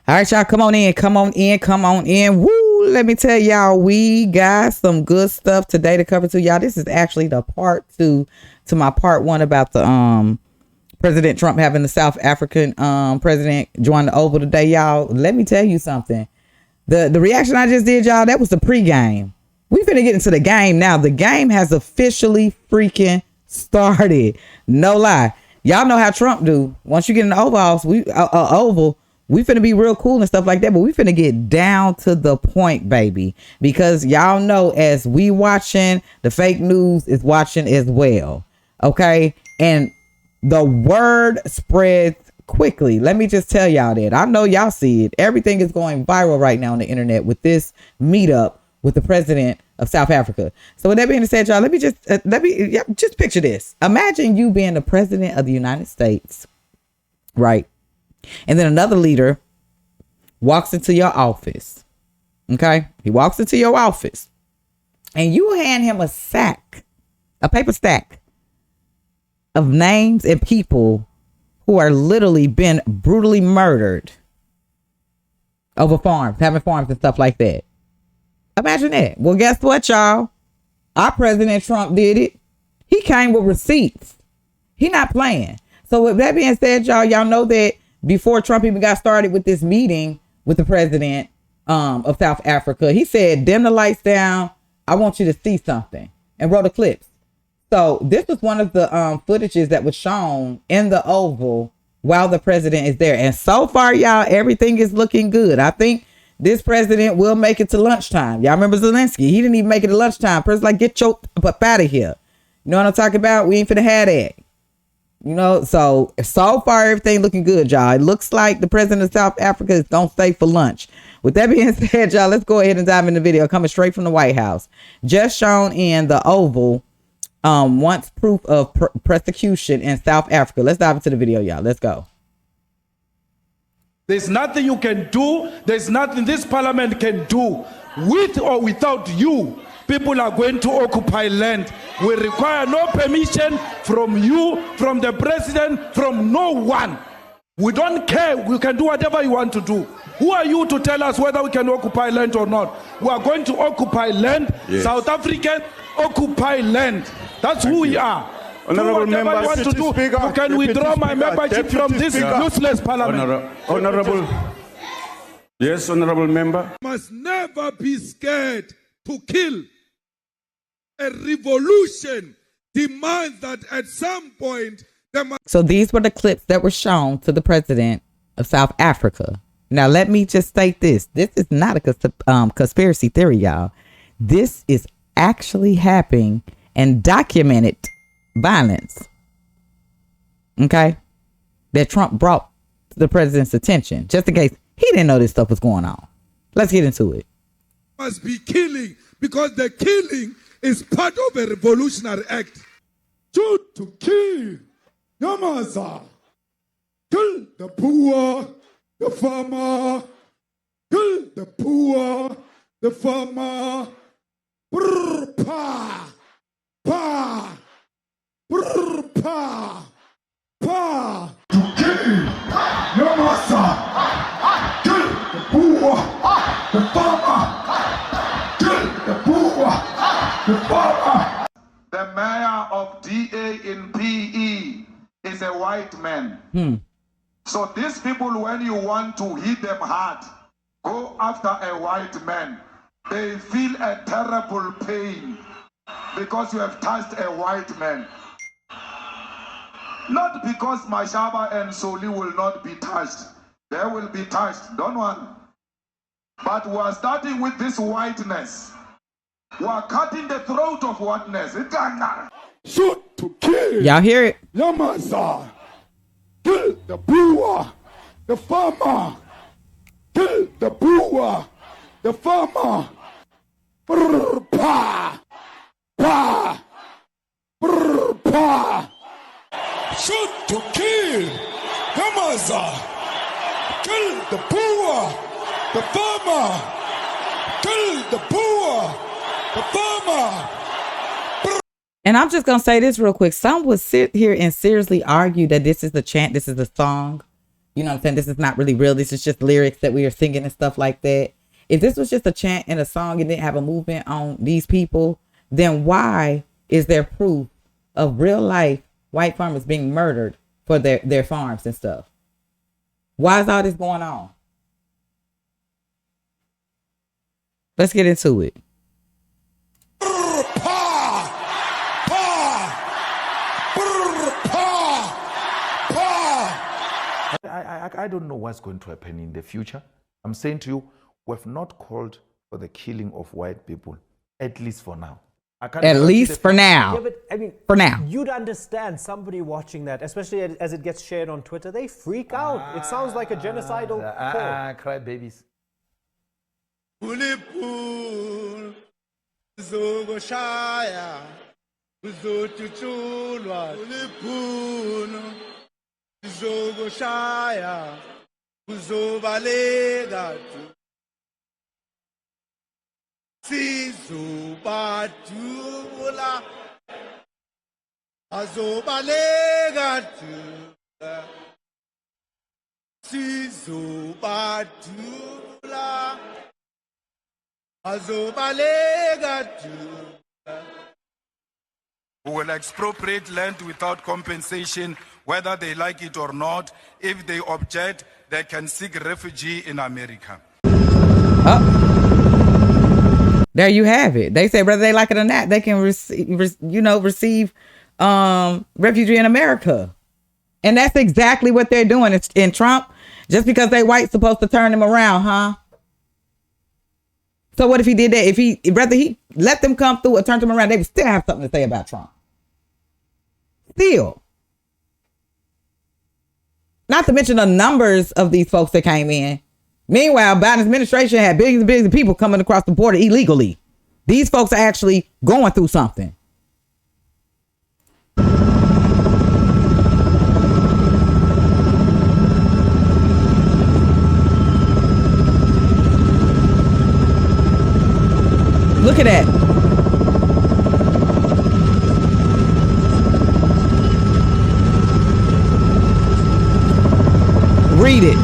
All right, y'all, come on in. Woo, let me tell y'all, we got some good stuff today to cover to y'all. This is actually the part 2 to my part 1 about the President Trump having the South African president join the Oval today, y'all. Let me tell you something. The reaction I just did, y'all, that was the pregame. We finna get into the game now. The game has officially freaking started. No lie. Y'all know how Trump do. Once you get in the Oval, we finna be real cool and stuff like that, but we finna get down to the point, baby. Because y'all know, as we watching, the fake news is watching as well. Okay? And the word spreads quickly. Let me just tell y'all that. I know y'all see it. Everything is going viral right now on the internet with this meetup with the president of South Africa. So with that being said, y'all, let me just picture this. Imagine you being the president of the United States, right? And then another leader walks into your office. Okay? He walks into your office and you hand him a paper stack of names and people who are literally been brutally murdered over farms, having farms and stuff like that. Imagine that. Well, guess what, y'all? Our President Trump did it. He came with receipts. He not playing. So with that being said, y'all know that before Trump even got started with this meeting with the president of South Africa, he said, dim the lights down. I want you to see something, and roll the clips. So this was one of the footages that was shown in the Oval while the president is there. And so far, y'all, everything is looking good. I think this president will make it to lunchtime. Y'all remember Zelensky? He didn't even make it to lunchtime. President's like, get your butt out of here. You know what I'm talking about? We ain't finna have that. You know, so far, everything looking good, y'all. It looks like the president of South Africa is gonna stay for lunch. With that being said, y'all, let's go ahead and dive in the video coming straight from the White House. Just shown in the Oval, wants proof of persecution in South Africa. Let's dive into the video, y'all. Let's go. There's nothing you can do. There's nothing this parliament can do. With or without you, people are going to occupy land. We require no permission from you, from the president, from no one. We don't care. We can do whatever you want to do. Who are you to tell us whether we can occupy land or not? We are going to occupy land. Yes. South Africa, occupy land. That's who we are. Honorable member, you want to do, Speaker, you can withdraw my membership from this useless parliament. Honorable. Yes, honorable member. Must never be scared to kill. A revolution demands that at some point there must. So these were the clips that were shown to the president of South Africa. Now, let me just state this. This is not a conspiracy theory, y'all. This is actually happening and documented violence, okay, that Trump brought to the president's attention, just in case he didn't know this stuff was going on. Let's get into it. Must be killing, because the killing is part of a revolutionary act. Shoot to kill, Yamaza. Kill the poor, the farmer. Kill the poor, the farmer. Brr, pa, pa. Pa, pa, to kill your master, kill the poor, the farmer, kill the poor, the farmer. The mayor of DA in PE is a white man. So these people, when you want to hit them hard, go after a white man. They feel a terrible pain because you have touched a white man. Not because Mashaba and Soli will not be touched. They will be touched, don't worry. But we are starting with this whiteness. We are cutting the throat of whiteness. Shoot to kill. Y'all hear it? Yamaza. Kill the poor, the farmer. Kill the poor, the farmer. Brr, pa, pa, brr, pa. Shoot to kill, Yamaza. Kill the poor, the farmer. Kill the poor, the farmer. And I'm just going to say this real quick. Some would sit here and seriously argue that this is the chant, this is the song You know what I'm saying? This is not really real. This is just lyrics that we are singing and stuff like that. If this was just a chant and a song and didn't have a movement on these people, then why is there proof of real life white farmers being murdered for their farms and stuff? Why is all this going on? Let's get into it. I don't know what's going to happen in the future. I'm saying to you, we have not called for the killing of white people, at least for now. At least for now. Yeah, but I mean, for now. You'd understand somebody watching that, especially as it gets shared on Twitter, they freak out. It sounds like a genocidal call. Cry babies. Sizubatula azobalega Sizubatula azobalega Who will expropriate land without compensation, whether they like it or not. If they object, they can seek refuge in America. There you have it. They say whether they like it or not, they can receive refugee in America. And that's exactly what they're doing. It's in Trump. Just because they white supposed to turn them around, huh? So what if he did that? Whether he let them come through or turned them around, they would still have something to say about Trump. Still. Not to mention the numbers of these folks that came in. Meanwhile, Biden's administration had billions and billions of people coming across the border illegally. These folks are actually going through something. Look at that. Read it.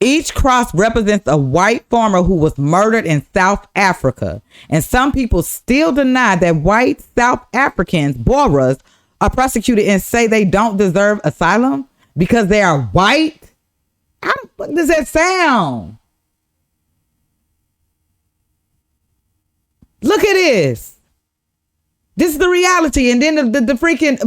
Each cross represents a white farmer who was murdered in South Africa. And some people still deny that white South Africans, Boers, are prosecuted and say they don't deserve asylum because they are white. How the fuck does that sound? Look at this. This is the reality. And then the freaking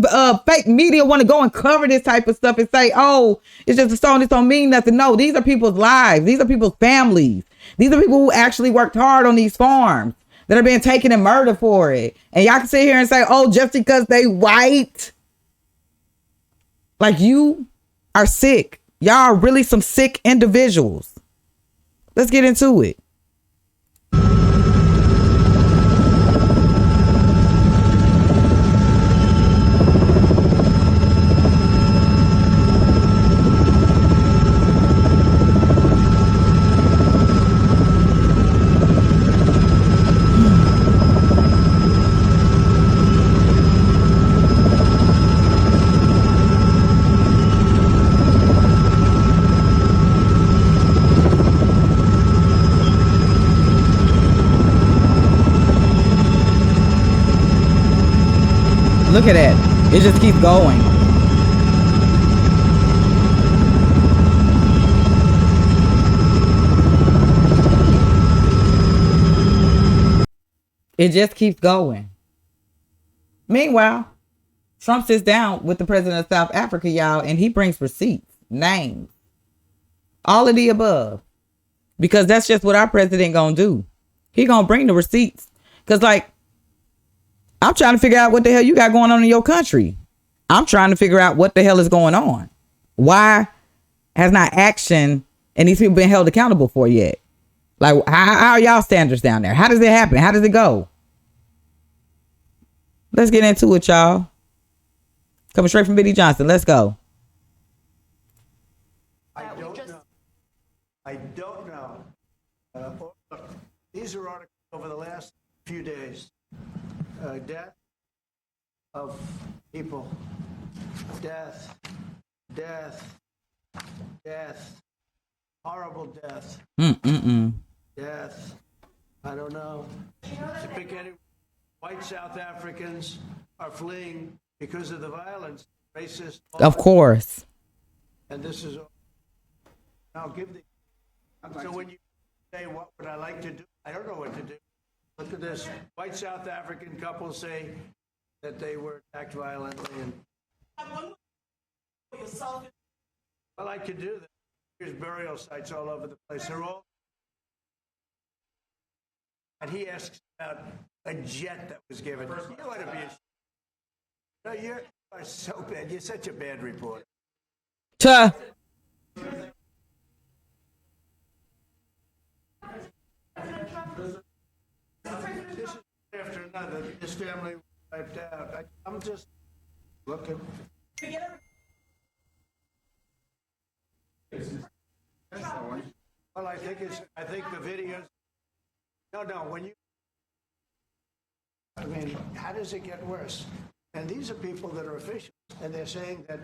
fake media want to go and cover this type of stuff and say, oh, it's just a song. This don't mean nothing. No, these are people's lives. These are people's families. These are people who actually worked hard on these farms that are being taken and murdered for it. And y'all can sit here and say, oh, just because they white. Like, you are sick. Y'all are really some sick individuals. Let's get into it. Look at that. It just keeps going. It just keeps going. Meanwhile, Trump sits down with the president of South Africa, y'all, and he brings receipts, names, all of the above. Because that's just what our president gonna do. He gonna bring the receipts. Because, like, I'm trying to figure out what the hell you got going on in your country. I'm trying to figure out what the hell is going on. Why has not action and these people been held accountable for yet? Like, how are y'all standards down there? How does it happen? How does it go? Let's get into it, y'all. Coming straight from Biddy Johnson. Let's go. I don't know. Look, these are articles over the last few days. Death of people. Death. Death. Horrible death. Death. I don't know. To pick any, white South Africans are fleeing because of the violence, racist. Of course. And this is. I'll give the. So when you say, what would I like to do? I don't know what to do. Look at this. White South African couple say that they were attacked violently. And well, I could do that. There's burial sites all over the place. They're all. And he asks about a jet that was given. You ought to be. No, you are so bad. You're such a bad reporter. Tuh. This is after another. This family was wiped out. I'm just looking. Well, I think the videos. No, when you. I mean, how does it get worse? And these are people that are officials, and they're saying that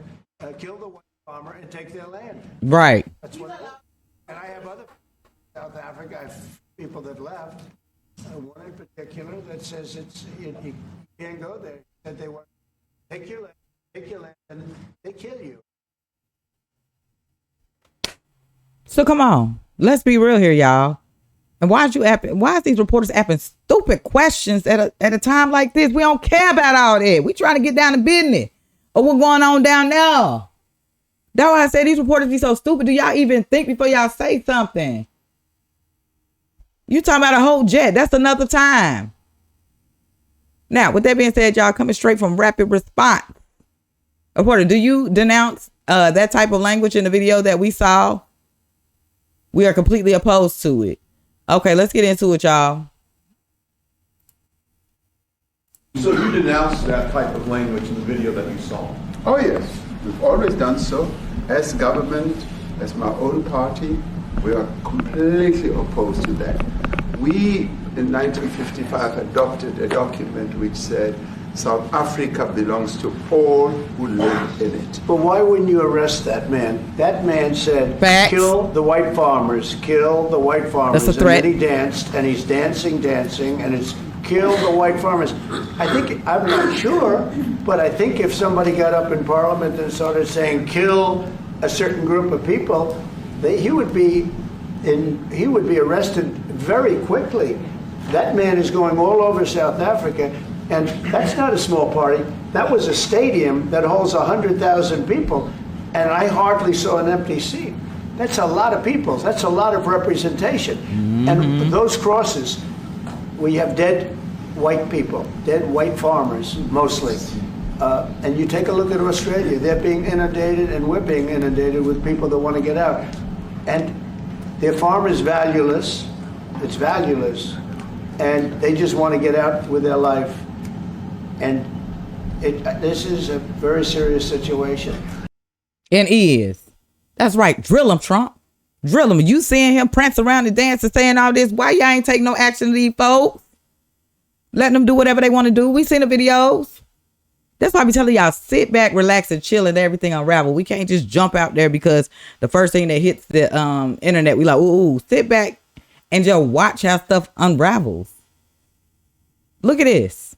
kill the white farmer and take their land. Right. That's what. And I have other South Africa. I have people that left. One in particular that says you can't go there. That they want to take your land, and they kill you. So come on, let's be real here, y'all. And why is these reporters asking stupid questions at a time like this? We don't care about all that. We trying to get down to business of what's going on down there. That's why I say these reporters be so stupid. Do y'all even think before y'all say something? You talking about a whole jet. That's another time. Now, with that being said, y'all, coming straight from Rapid Response. Reporter, do you denounce that type of language in the video that we saw? We are completely opposed to it. Okay, let's get into it, y'all. So you denounced that type of language in the video that you saw? Oh yes, we've always done so. As government, as my own party, we are completely opposed to that. We, in 1955, adopted a document which said South Africa belongs to all who live in it. But why wouldn't you arrest that man? That man said, Facts. kill the white farmers, kill the white farmers. That's a threat. And then he danced, and he's dancing, and it's kill the white farmers. I'm not sure, but I think if somebody got up in Parliament and started saying, kill a certain group of people, he would be arrested very quickly. That man is going all over South Africa. And that's not a small party. That was a stadium that holds 100,000 people, and I hardly saw an empty seat. That's a lot of people. That's a lot of representation. Mm-hmm. And those crosses, we have dead white people, dead white farmers, mostly. And you take a look at Australia. They're being inundated, and we're being inundated with people that want to get out. And their farm is valueless. It's valueless. And they just want to get out with their life. And this is a very serious situation. And is. That's right. Drill him, Trump. Drill him. You seeing him prance around and dance and saying all this. Why y'all ain't taking no action to these folks? Letting them do whatever they want to do. We seen the videos. That's why I be telling y'all, sit back, relax, and chill, and everything unravel. We can't just jump out there because the first thing that hits the internet, we like, ooh, sit back and just watch how stuff unravels. Look at this.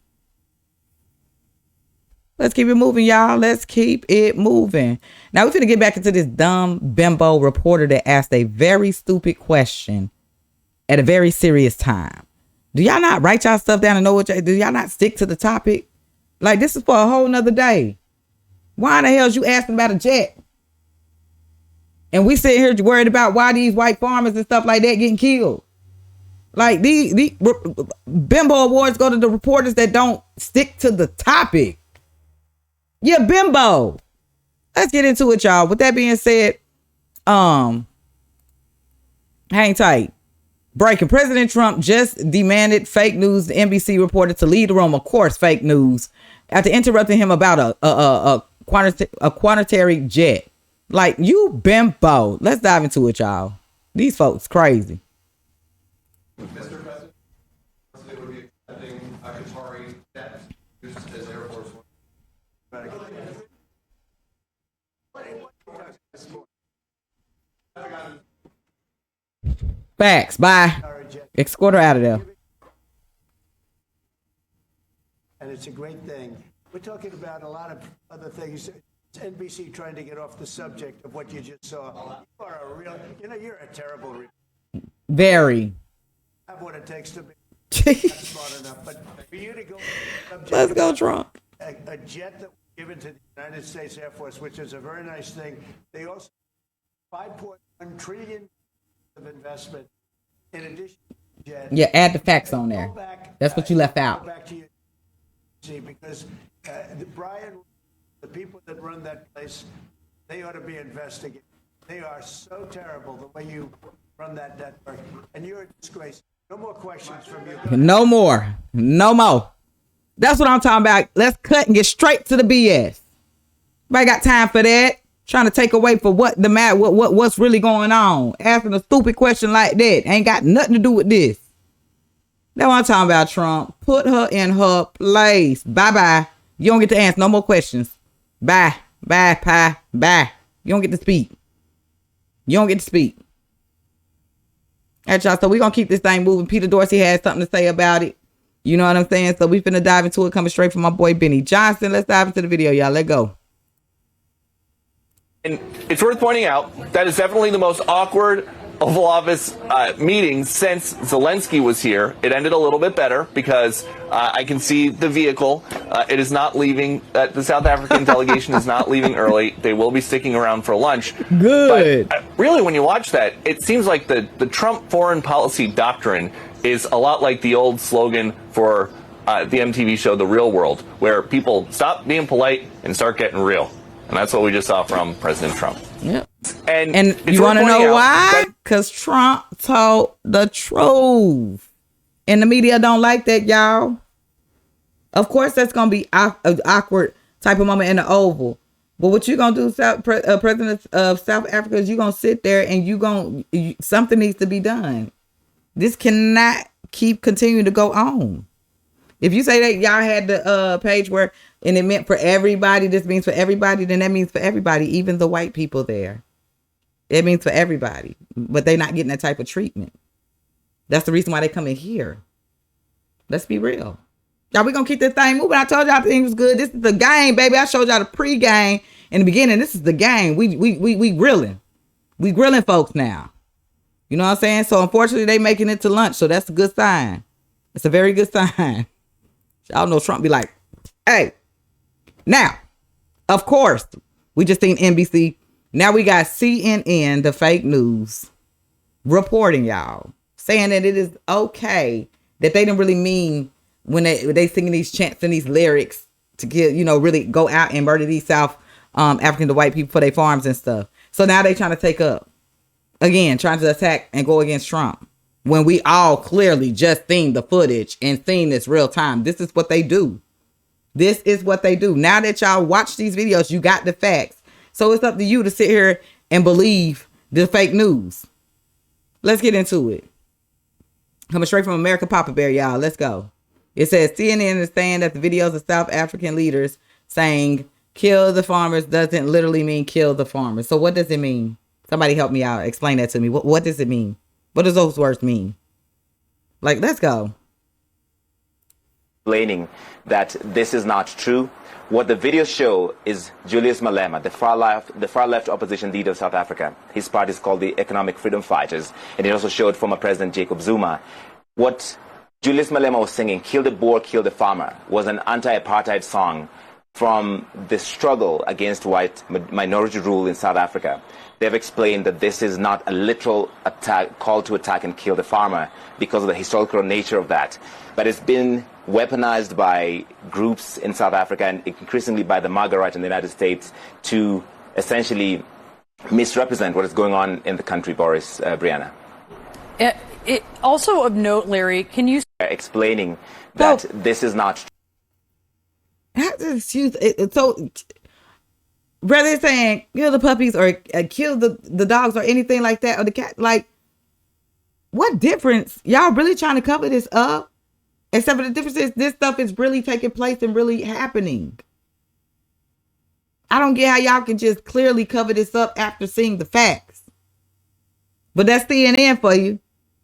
Let's keep it moving, y'all. Let's keep it moving. Now, we're going to get back into this dumb bimbo reporter that asked a very stupid question at a very serious time. Do y'all not write y'all stuff down and know do y'all not stick to the topic? Like, this is for a whole nother day. Why in the hell is you asking about a jet? And we sit here worried about why these white farmers and stuff like that getting killed. Like, the bimbo awards go to the reporters that don't stick to the topic. Yeah, bimbo. Let's get into it, y'all. With that being said, hang tight. Breaking. President Trump just demanded fake news NBC reporter to leave the room. Of course, fake news. After interrupting him about a quaternary jet. Like, you bimbo. Let's dive into it, y'all. These folks crazy. Mr. President, they would be accepting a Qatari jet used as Air Force One. Facts. Bye. Escort her out of there. And it's a great thing. We're talking about a lot of other things. It's NBC trying to get off the subject of what you just saw. You are a real, you're a terrible Very. have what it takes to be smart enough. But for you to go, Let's go, Trump. A jet that was given to the United States Air Force, which is a very nice thing. They also $5.1 trillion of investment in addition to jet. Yeah, add the facts on there. That's what you left out. Go back to you, see, because Brian, the people that run that place, they ought to be investigated. They are so terrible the way you run that network, and you're a disgrace. No more questions from you. No more. No more. That's what I'm talking about. Let's cut and get straight to the BS. Nobody got time for that. Trying to take away for what's really going on. Asking a stupid question like that ain't got nothing to do with this. That's what I'm talking about, Trump. Put her in her place. Bye-bye. You don't get to answer no more questions. Bye. Bye. Bye. Bye. You don't get to speak. You don't get to speak. All right, y'all. So we're going to keep this thing moving. Peter Dorsey has something to say about it. You know what I'm saying? So we finna dive into it, coming straight from my boy Benny Johnson. Let's dive into the video, y'all. Let's go. And it's worth pointing out that is definitely the most awkward Oval Office meeting since Zelensky was here. It ended a little bit better because I can see the vehicle. It is not leaving. The South African delegation is not leaving early. They will be sticking around for lunch. Good. But really, when you watch that, it seems like the Trump foreign policy doctrine is a lot like the old slogan for the MTV show The Real World, where people stop being polite and start getting real. And that's what we just saw from President Trump. Yep. And you want to know why? Because Trump told the truth. And the media don't like that, y'all. Of course, that's going to be an awkward type of moment in the Oval. But what you going to do, President of South Africa, is you're going to sit there and something needs to be done. This cannot keep continuing to go on. If you say that y'all had the page where, and it meant for everybody, this means for everybody, then that means for everybody, even the white people there. It means for everybody, but they're not getting that type of treatment. That's the reason why they come in here. Let's be real. Y'all, we gonna keep this thing moving. I told y'all things was good. This is the game, baby. I showed y'all the pre-game in the beginning. This is the game. We grilling. We grilling folks now. You know what I'm saying? So unfortunately, they making it to lunch. So that's a good sign. It's a very good sign. Y'all know Trump be like, hey, now, of course, we just seen NBC. Now we got CNN, the fake news, reporting, y'all, saying that it is okay, that they didn't really mean when they singing these chants and these lyrics to get, really go out and murder these South African to white people for their farms and stuff. So now they trying to take up, again, trying to attack and go against Trump. When we all clearly just seen the footage and seen this real time. This is what they do. This is what they do. Now that y'all watch these videos, you got the facts. So it's up to you to sit here and believe the fake news. Let's get into it. Coming straight from America Papa Bear, y'all. Let's go. It says CNN is saying that the videos of South African leaders saying kill the farmers doesn't literally mean kill the farmers. So what does it mean? Somebody help me out. Explain that to me. What does it mean? What does those words mean? Like, let's go. Explaining that this is not true. What the videos show is Julius Malema, the far left opposition leader of South Africa. His party is called the Economic Freedom Fighters, and it also showed former President Jacob Zuma. What Julius Malema was singing, "Kill the Boer, Kill the Farmer," was an anti-apartheid song from the struggle against white minority rule in South Africa. They've explained that this is not a literal attack, call to attack and kill the farmer because of the historical nature of that. But it's been weaponized by groups in South Africa and increasingly by the MAGA right in the United States to essentially misrepresent what is going on in the country, Brianna. It also of note, Larry, can you explaining that this is not so rather than saying kill the puppies or kill the dogs or anything like that or the cat, like what difference? Y'all really trying to cover this up? Except for the difference is this stuff is really taking place and really happening. I don't get how y'all can just clearly cover this up after seeing the facts. But that's CNN for you.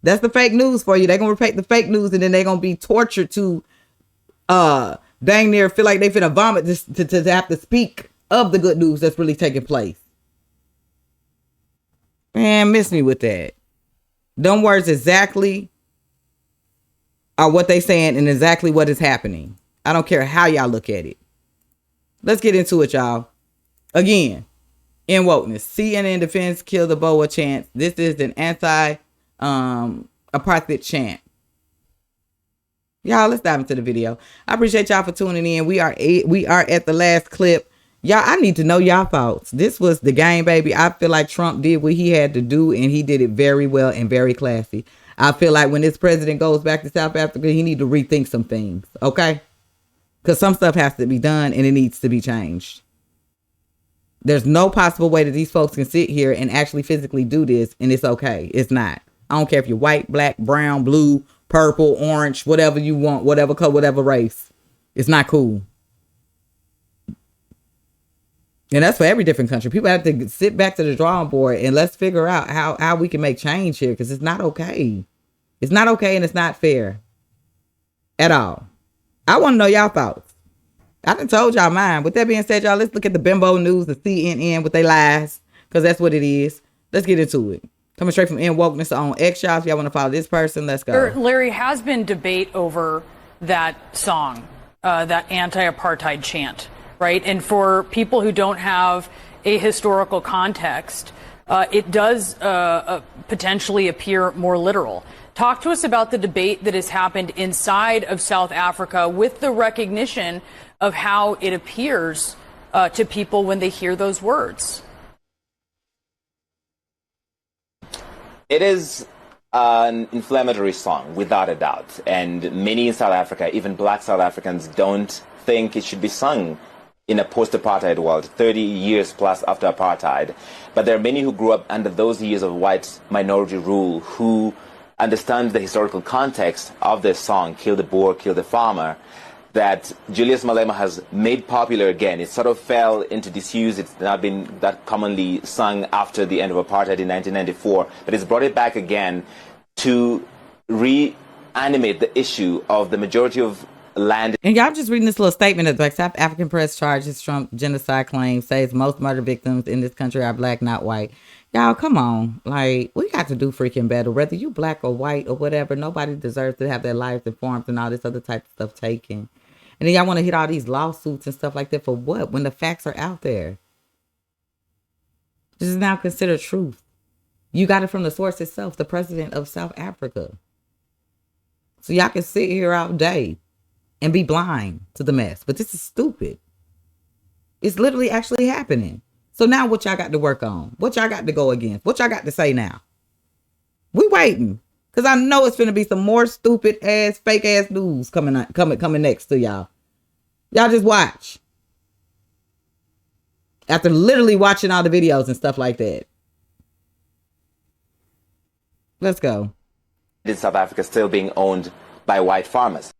That's the fake news for you. They're going to repeat the fake news, and then they're going to be tortured to dang near feel like they finna vomit to have to speak of the good news that's really taking place. Man, miss me with that. Them words exactly are what they saying and exactly what is happening. I don't care how y'all look at it. Let's get into it, y'all. Again, in wokeness, CNN defense kill the Boer chant. This is an anti-apartheid chant. Y'all, let's dive into the video. I appreciate y'all for tuning in. We are at the last clip. Y'all, I need to know y'all thoughts. This was the game, baby. I feel like Trump did what he had to do, and he did it very well and very classy. I feel like when this president goes back to South Africa, he need to rethink some things, okay? Because some stuff has to be done, and it needs to be changed. There's no possible way that these folks can sit here and actually physically do this, and it's okay. It's not. I don't care if you're white, black, brown, blue, purple, orange, whatever you want, whatever color, whatever race. It's not cool. And that's for every different country. People have to sit back to the drawing board and let's figure out how we can make change here, because it's not okay. It's not okay and it's not fair at all. I want to know y'all thoughts. I done told y'all mine. With that being said, y'all, let's look at the bimbo news, the CNN with their lies, because that's what it is. Let's get into it. Coming straight from In Wokeness on X, y'all. If y'all want to follow this person, let's go. Larry, has been debate over that song, that anti-apartheid chant, right? And for people who don't have a historical context, it does potentially appear more literal. Talk to us about the debate that has happened inside of South Africa with the recognition of how it appears to people when they hear those words. It is an inflammatory song, without a doubt. And many in South Africa, even black South Africans, don't think it should be sung in a post-apartheid world, 30 years plus after apartheid. But there are many who grew up under those years of white minority rule who understand the historical context of this song, Kill the Boer, Kill the Farmer, that Julius Malema has made popular again. It sort of fell into disuse. It's not been that commonly sung after the end of apartheid in 1994, but it's brought it back again to reanimate the issue of the majority of land. And y'all just reading this little statement of the South African press charges Trump genocide claim, says most murder victims in this country are black, not white. Y'all, come on. Like, we got to do freaking better. Whether you black or white or whatever, nobody deserves to have their lives informed and all this other type of stuff taken. And then y'all want to hit all these lawsuits and stuff like that for what? When the facts are out there. This is now considered truth. You got it from the source itself, the president of South Africa. So y'all can sit here all day and be blind to the mess. But this is stupid. It's literally actually happening. So now what y'all got to work on? What y'all got to go against? What y'all got to say now? We waiting. Because I know it's going to be some more stupid ass, fake ass news coming next to y'all. Y'all just watch. After literally watching all the videos and stuff like that. Let's go. In South Africa still being owned by white farmers.